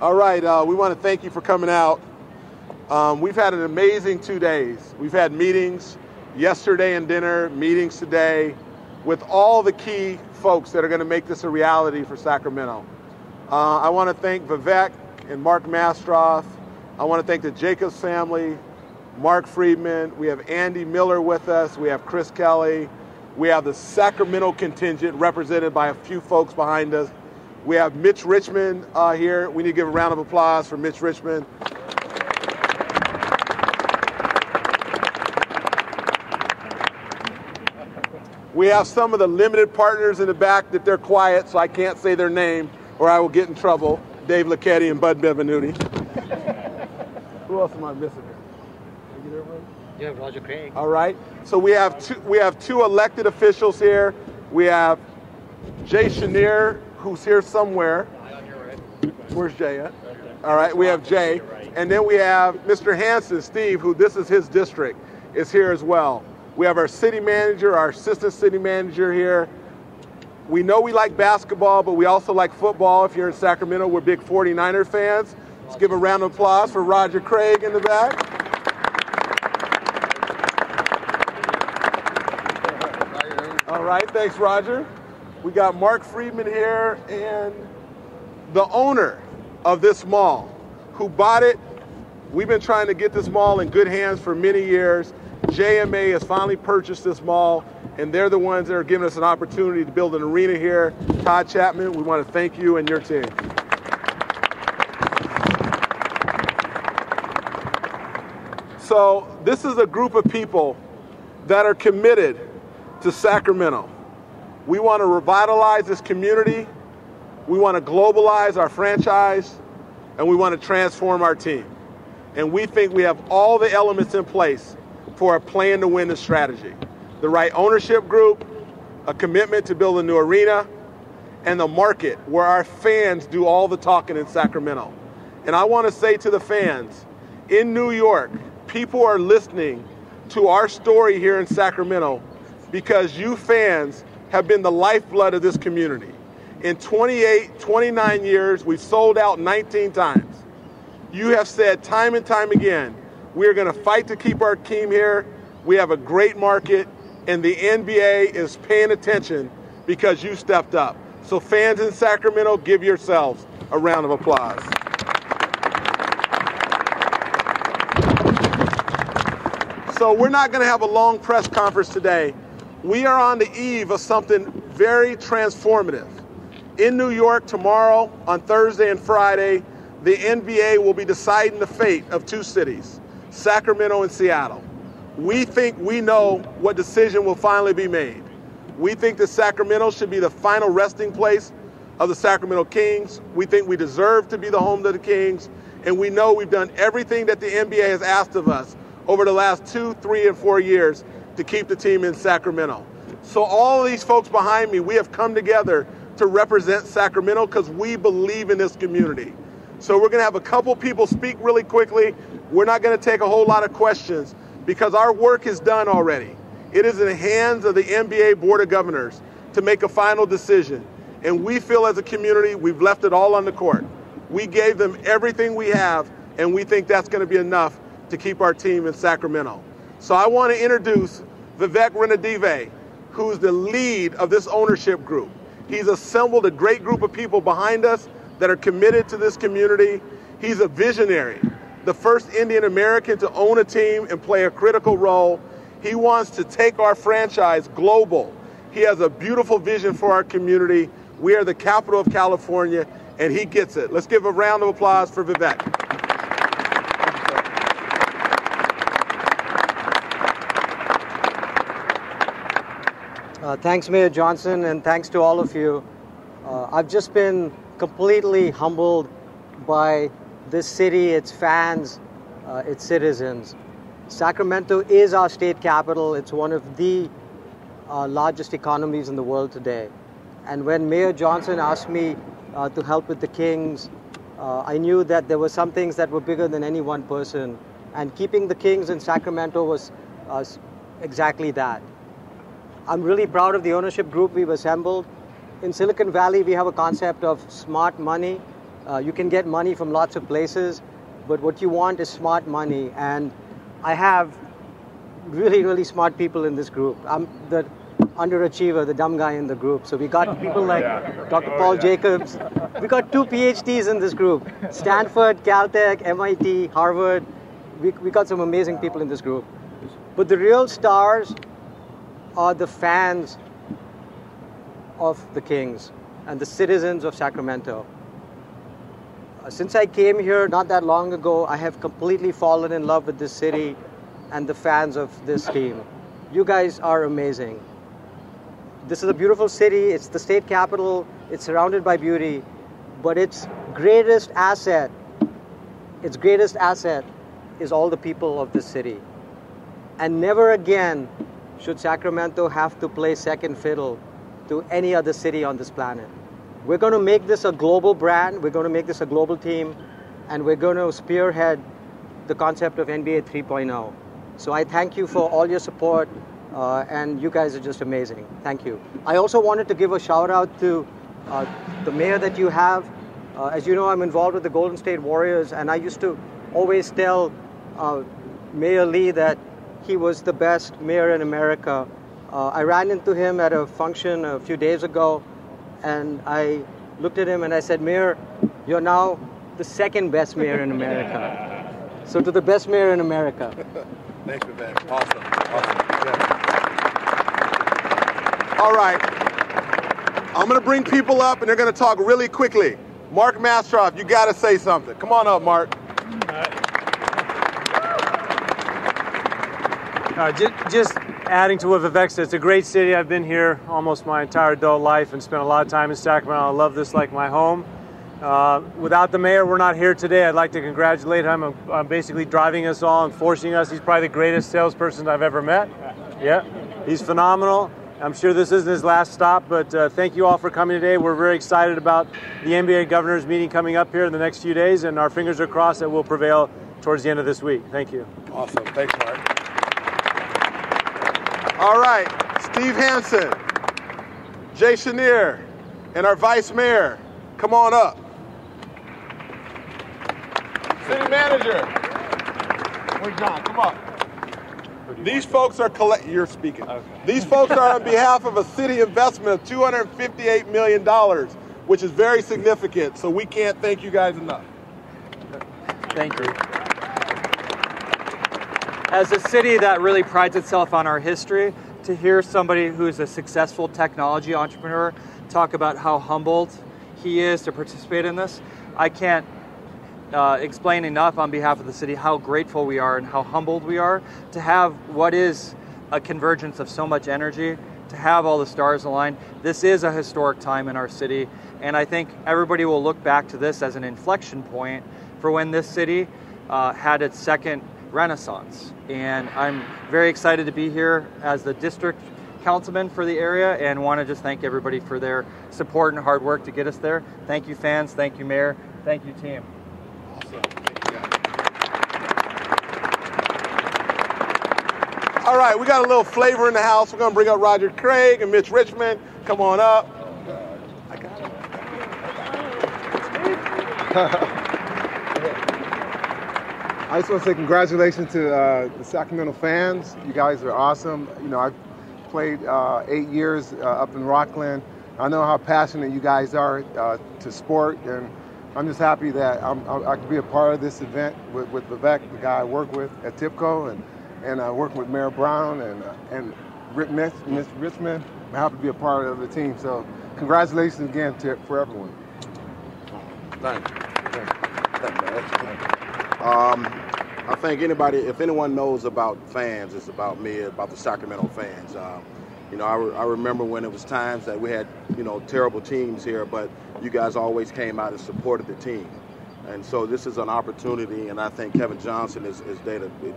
All right, we want to thank you for coming out. We've had an amazing 2 days. We've had meetings yesterday and dinner, meetings today with all the key folks that are going to make this a reality for Sacramento. I want to thank Vivek and Mark Mastroff. I want to thank the Jacobs family, Mark Friedman. We have Andy Miller with us. We have Chris Kelly. We have the Sacramento contingent represented by a few folks behind us. We have Mitch Richmond here. We need to give a round of applause for Mitch Richmond. We have some of the limited partners in the back that they're quiet, so I can't say their name or I will get in trouble. Dave Lucchetti and Bud Bevenuti. Who else am I missing here? You have Roger Craig. All right. So we have two elected officials here. We have Jay Chenier, who's here somewhere. Where's Jay at? All right. We have Jay. And then we have Mr. Hanson, Steve, who this is his district, is here as well. We have our city manager, our assistant city manager here. We know we like basketball, but we also like football. If you're in Sacramento, we're big 49er fans. Let's give a round of applause for Roger Craig in the back. All right, thanks, Roger. We got Mark Friedman here and the owner of this mall who bought it. We've been trying to get this mall in good hands for many years. JMA has finally purchased this mall, and they're the ones that are giving us an opportunity to build an arena here. Todd Chapman, we want to thank you and your team. So this is a group of people that are committed to Sacramento. We want to revitalize this community. We want to globalize our franchise, and we want to transform our team. And we think we have all the elements in place for a plan to win the strategy. The right ownership group, a commitment to build a new arena, and the market where our fans do all the talking in Sacramento. And I want to say to the fans, in New York, people are listening to our story here in Sacramento because you fans have been the lifeblood of this community. In 29 years, we've sold out 19 times. You have said time and time again, we are going to fight to keep our team here. We have a great market, and the NBA is paying attention because you stepped up. So fans in Sacramento, give yourselves a round of applause. So we're not going to have a long press conference today. We are on the eve of something very transformative. In New York tomorrow, on Thursday and Friday, the NBA will be deciding the fate of two cities, Sacramento and Seattle. We think we know what decision will finally be made. We think that Sacramento should be the final resting place of the Sacramento Kings. We think we deserve to be the home of the Kings. And we know we've done everything that the NBA has asked of us over the last 2, 3, and 4 years to keep the team in Sacramento. So all of these folks behind me, we have come together to represent Sacramento because we believe in this community. So we're going to have a couple people speak really quickly. We're not going to take a whole lot of questions because our work is done already. It is in the hands of the NBA Board of Governors to make a final decision. And we feel as a community, we've left it all on the court. We gave them everything we have, and we think that's going to be enough to keep our team in Sacramento. So I want to introduce Vivek Ranadive, who's the lead of this ownership group. He's assembled a great group of people behind us that are committed to this community. He's a visionary, the first Indian American to own a team and play a critical role. He wants to take our franchise global. He has a beautiful vision for our community. We are the capital of California, and he gets it. Let's give a round of applause for Vivek. Thanks, Mayor Johnson, and thanks to all of you. I've just been completely humbled by this city, its fans, its citizens. Sacramento is our state capital. It's one of the largest economies in the world today. And when Mayor Johnson asked me to help with the Kings, I knew that there were some things that were bigger than any one person. And keeping the Kings in Sacramento was exactly that. I'm really proud of the ownership group we've assembled. In Silicon Valley, we have a concept of smart money. You can get money from lots of places, but what you want is smart money. And I have really, really smart people in this group. I'm the underachiever, the dumb guy in the group. So we got people like Dr. Paul Jacobs. We got 2 PhDs in this group. Stanford, Caltech, MIT, Harvard. We got some amazing people in this group. But the real stars are the fans of the Kings and the citizens of Sacramento. Since I came here not that long ago, I have completely fallen in love with this city and the fans of this team. You guys are amazing. This is a beautiful city. It's the state capital. It's surrounded by beauty, but its greatest asset is all the people of this city. And never again should Sacramento have to play second fiddle to any other city on this planet. We're going to make this a global brand. We're going to make this a global team, and we're going to spearhead the concept of NBA 3.0. So I thank you for all your support, and you guys are just amazing. Thank you. I also wanted to give a shout out to the mayor that you have. As you know, I'm involved with the Golden State Warriors, and I used to always tell Mayor Lee that he was the best mayor in America. I ran into him at a function a few days ago, and I looked at him and I said, Mayor, you're now the second best mayor in America. So to the best mayor in America. Thanks for that. Awesome. Yeah. All right. I'm going to bring people up, and they're going to talk really quickly. Mark Mastroff, you got to say something. Come on up, Mark. Just adding to what Vivek said, it's a great city. I've been here almost my entire adult life and spent a lot of time in Sacramento. I love this like my home. Without the mayor, we're not here today. I'd like to congratulate him on basically driving us all and forcing us. He's probably the greatest salesperson I've ever met. Yeah, he's phenomenal. I'm sure this isn't his last stop, but thank you all for coming today. We're very excited about the NBA governors meeting coming up here in the next few days, and our fingers are crossed that we'll prevail towards the end of this week. Thank you. Awesome. Thanks, Mark. All right, Steve Hansen, Jay Chenier, and our vice mayor, come on up. City manager, where's John? Come up. These folks are you're speaking. Okay. These folks are on behalf of a city investment of $258 million, which is very significant. So we can't thank you guys enough. Thank you. As a city that really prides itself on our history, to hear somebody who's a successful technology entrepreneur talk about how humbled he is to participate in this, I can't explain enough on behalf of the city how grateful we are and how humbled we are to have what is a convergence of so much energy, to have all the stars aligned. This is a historic time in our city, and I think everybody will look back to this as an inflection point for when this city had its second renaissance. And I'm very excited to be here as the district councilman for the area, and want to just thank everybody for their support and hard work to get us there. Thank you, fans. Thank you, Mayor. Thank you, team. Awesome. All right, we got a little flavor in the house. We're going to bring up Roger Craig and Mitch Richmond. Come on up. I got you. I just want to say congratulations to the Sacramento fans. You guys are awesome. You know, I've played 8 years up in Rockland. I know how passionate you guys are to sport, and I'm just happy that I can be a part of this event with Vivek, the guy I work with at TIPCO, and working with Mayor Brown and Ms. Richmond. I'm happy to be a part of the team. So congratulations again for everyone. Thank you. I think if anyone knows about fans, it's about me, about the Sacramento fans. You know, I remember when it was times that we had, you know, terrible teams here, but you guys always came out and supported the team. And so this is an opportunity, and I think Kevin Johnson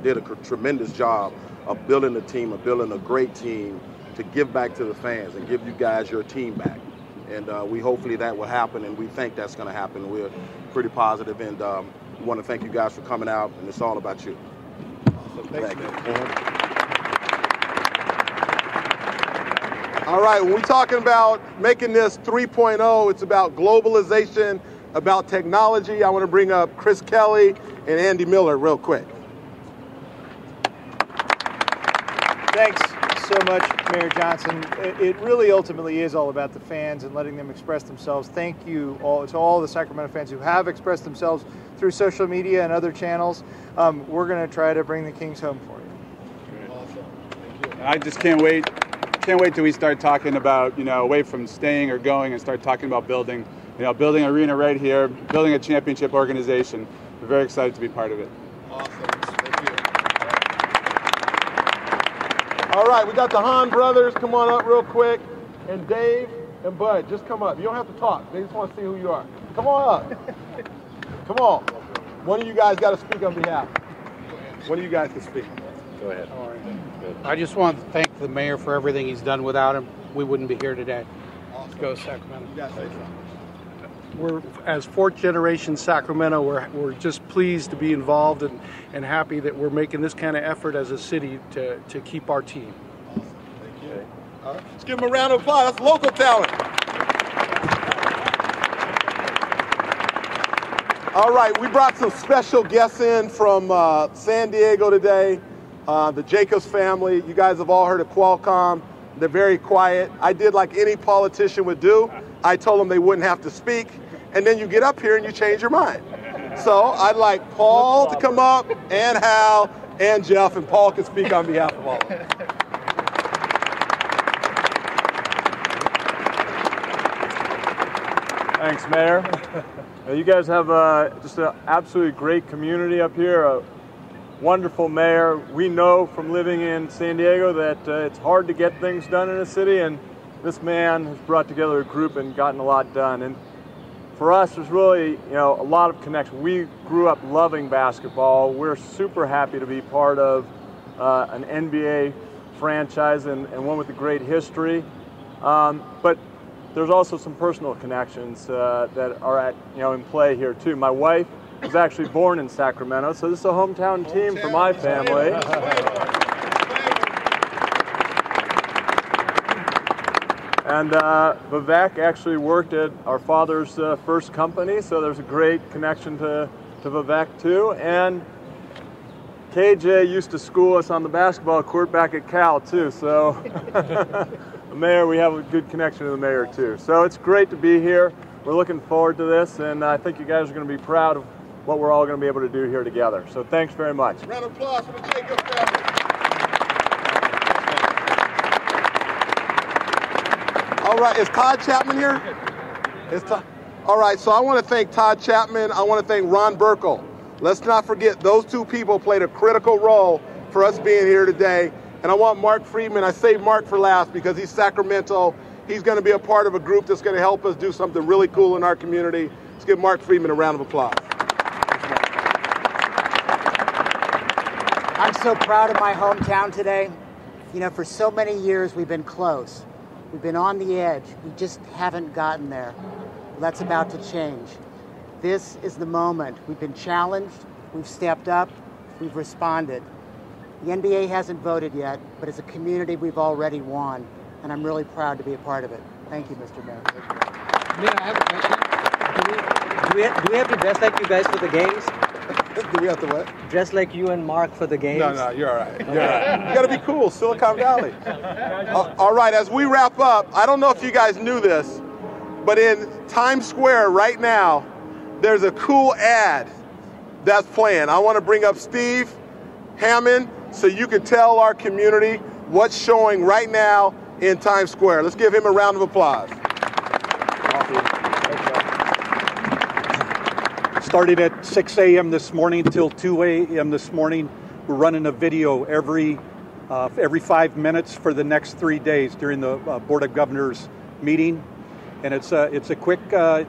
did a tremendous job of building a team, of building a great team to give back to the fans and give you guys your team back. And we hopefully that will happen, and we think that's going to happen. We're pretty positive, and we want to thank you guys for coming out, and it's all about you. Awesome. Thanks, man. All right, when we're talking about making this 3.0, it's about globalization, about technology. I want to bring up Chris Kelly and Andy Miller real quick. Thanks so much, Mayor Johnson. It really ultimately is all about the fans and letting them express themselves. Thank you all to all the Sacramento fans who have expressed themselves through social media and other channels. We're going to try to bring the Kings home for you. Awesome. Thank you. I just can't wait. Can't wait till we start talking about, away from staying or going, and start talking about building, building an arena right here, building a championship organization. We're very excited to be part of it. Awesome. Thank you. All right, we got the Hahn brothers. Come on up real quick. And Dave and Bud, just come up. You don't have to talk. They just want to see who you are. Come on up. Come on. One of you guys got to speak on behalf. One of you guys can speak. Go ahead. All right. I just want to thank the mayor for everything he's done. Without him, we wouldn't be here today. Awesome. Go Sacramento. We're, as fourth generation Sacramento, we're just pleased to be involved and happy that we're making this kind of effort as a city to keep our team. Awesome. Thank you. All right. Let's give them a round of applause. That's local talent. All right, we brought some special guests in from San Diego today. The Jacobs family. You guys have all heard of Qualcomm. They're very quiet. I did like any politician would do. I told them they wouldn't have to speak. And then you get up here and you change your mind. So I'd like Paul to come up, and Hal, and Jeff, and Paul can speak on behalf of all of us. Thanks, Mayor. You guys have just an absolutely great community up here. A wonderful mayor. We know from living in San Diego that it's hard to get things done in a city, and this man has brought together a group and gotten a lot done. And for us, there's really, a lot of connection. We grew up loving basketball. We're super happy to be part of an NBA franchise and one with a great history. But there's also some personal connections that are in play here too. My wife was actually born in Sacramento, so this is a hometown team for my family. And Vivek actually worked at our father's first company, so there's a great connection to Vivek too. And KJ used to school us on the basketball court back at Cal too, so the mayor, we have a good connection to the mayor too. So it's great to be here. We're looking forward to this, and I think you guys are going to be proud of what we're all going to be able to do here together. So thanks very much. Round of applause for the Jacobs family. All right, is Todd Chapman here? All right, so I want to thank Todd Chapman. I want to thank Ron Burkle. Let's not forget those two people played a critical role for us being here today. And I want Mark Friedman. I saved Mark for last because he's Sacramento. He's going to be a part of a group that's going to help us do something really cool in our community. Let's give Mark Friedman a round of applause. I'm so proud of my hometown today. For so many years we've been close. We've been on the edge. We just haven't gotten there. Well, that's about to change. This is the moment. We've been challenged. We've stepped up. We've responded. The NBA hasn't voted yet, but as a community, we've already won, and I'm really proud to be a part of it. Thank you, Mr. Mayor. Mayor, I have a question. Do we have to dress like you guys for the games? Do we have to what? Dress like you and Mark for the games? No, you're all right. You're all right. You got to be cool, Silicon Valley. All right, as we wrap up, I don't know if you guys knew this, but in Times Square right now, there's a cool ad that's playing. I want to bring up Steve Hammond so you can tell our community what's showing right now in Times Square. Let's give him a round of applause. Starting at 6 a.m. this morning till 2 a.m. this morning, we're running a video every 5 minutes for the next 3 days during the Board of Governors meeting. And it's a quick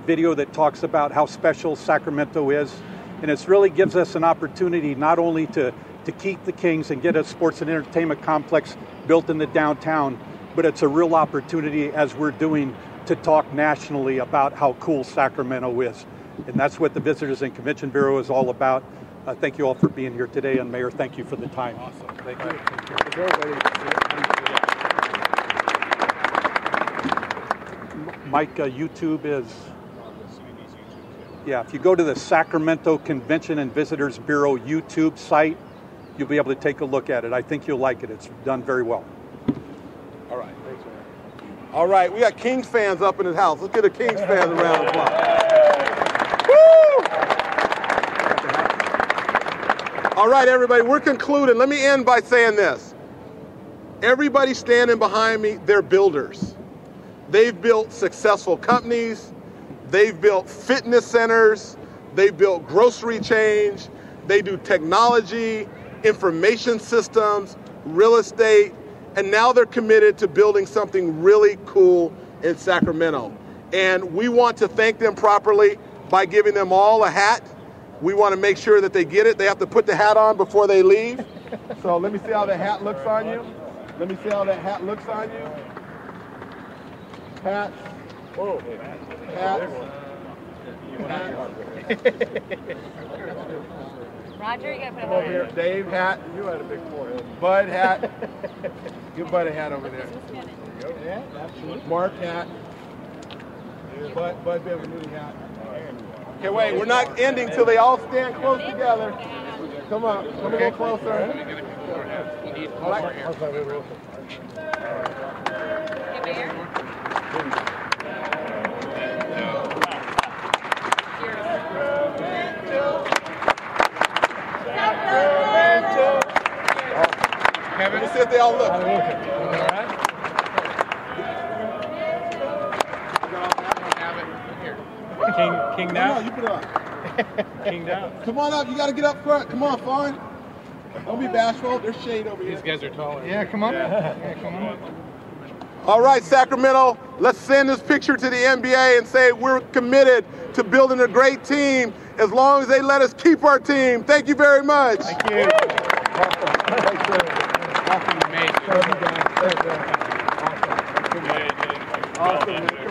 video that talks about how special Sacramento is. And it really gives us an opportunity not only to keep the Kings and get a sports and entertainment complex built in the downtown, but it's a real opportunity, as we're doing, to talk nationally about how cool Sacramento is. And that's what the Visitors and Convention Bureau is all about. Thank you all for being here today, and Mayor, thank you for the time. Awesome. Thank you. Mike, YouTube is... Yeah, if you go to the Sacramento Convention and Visitors Bureau YouTube site, you'll be able to take a look at it. I think you'll like it. It's done very well. All right. Thanks, man. All right, we got Kings fans up in his house. Let's get a Kings fans around the block. Woo! All right, everybody, we're concluding. Let me end by saying this. Everybody standing behind me, they're builders. They've built successful companies. They've built fitness centers. They've built grocery chains. They do technology, information systems, real estate, and now they're committed to building something really cool in Sacramento. And we want to thank them properly by giving them all a hat. We want to make sure that they get it. They have to put the hat on before they leave. So let me see how the hat looks on you. Let me see how that hat looks on you. Hats. Whoa. Hats. Roger, you gotta put a Come over here. Dave, hat. You had a big forehead. Bud, hat. Give Bud a hat over there. Yeah, absolutely. Mark, hat. Bud, be able to move the hat. Okay, wait, we're not ending till they all stand close together. Come on, come a little closer. All right. Let me see if they all look. King down. No, you put it on. King down. Come on up. You got to get up front. Come on, Fawn. Don't be bashful. There's shade over here. These guys are taller. Yeah, come on. Yeah, come on. All right, Sacramento, let's send this picture to the NBA and say we're committed to building a great team as long as they let us keep our team. Thank you very much. Thank you. Amazing. Awesome.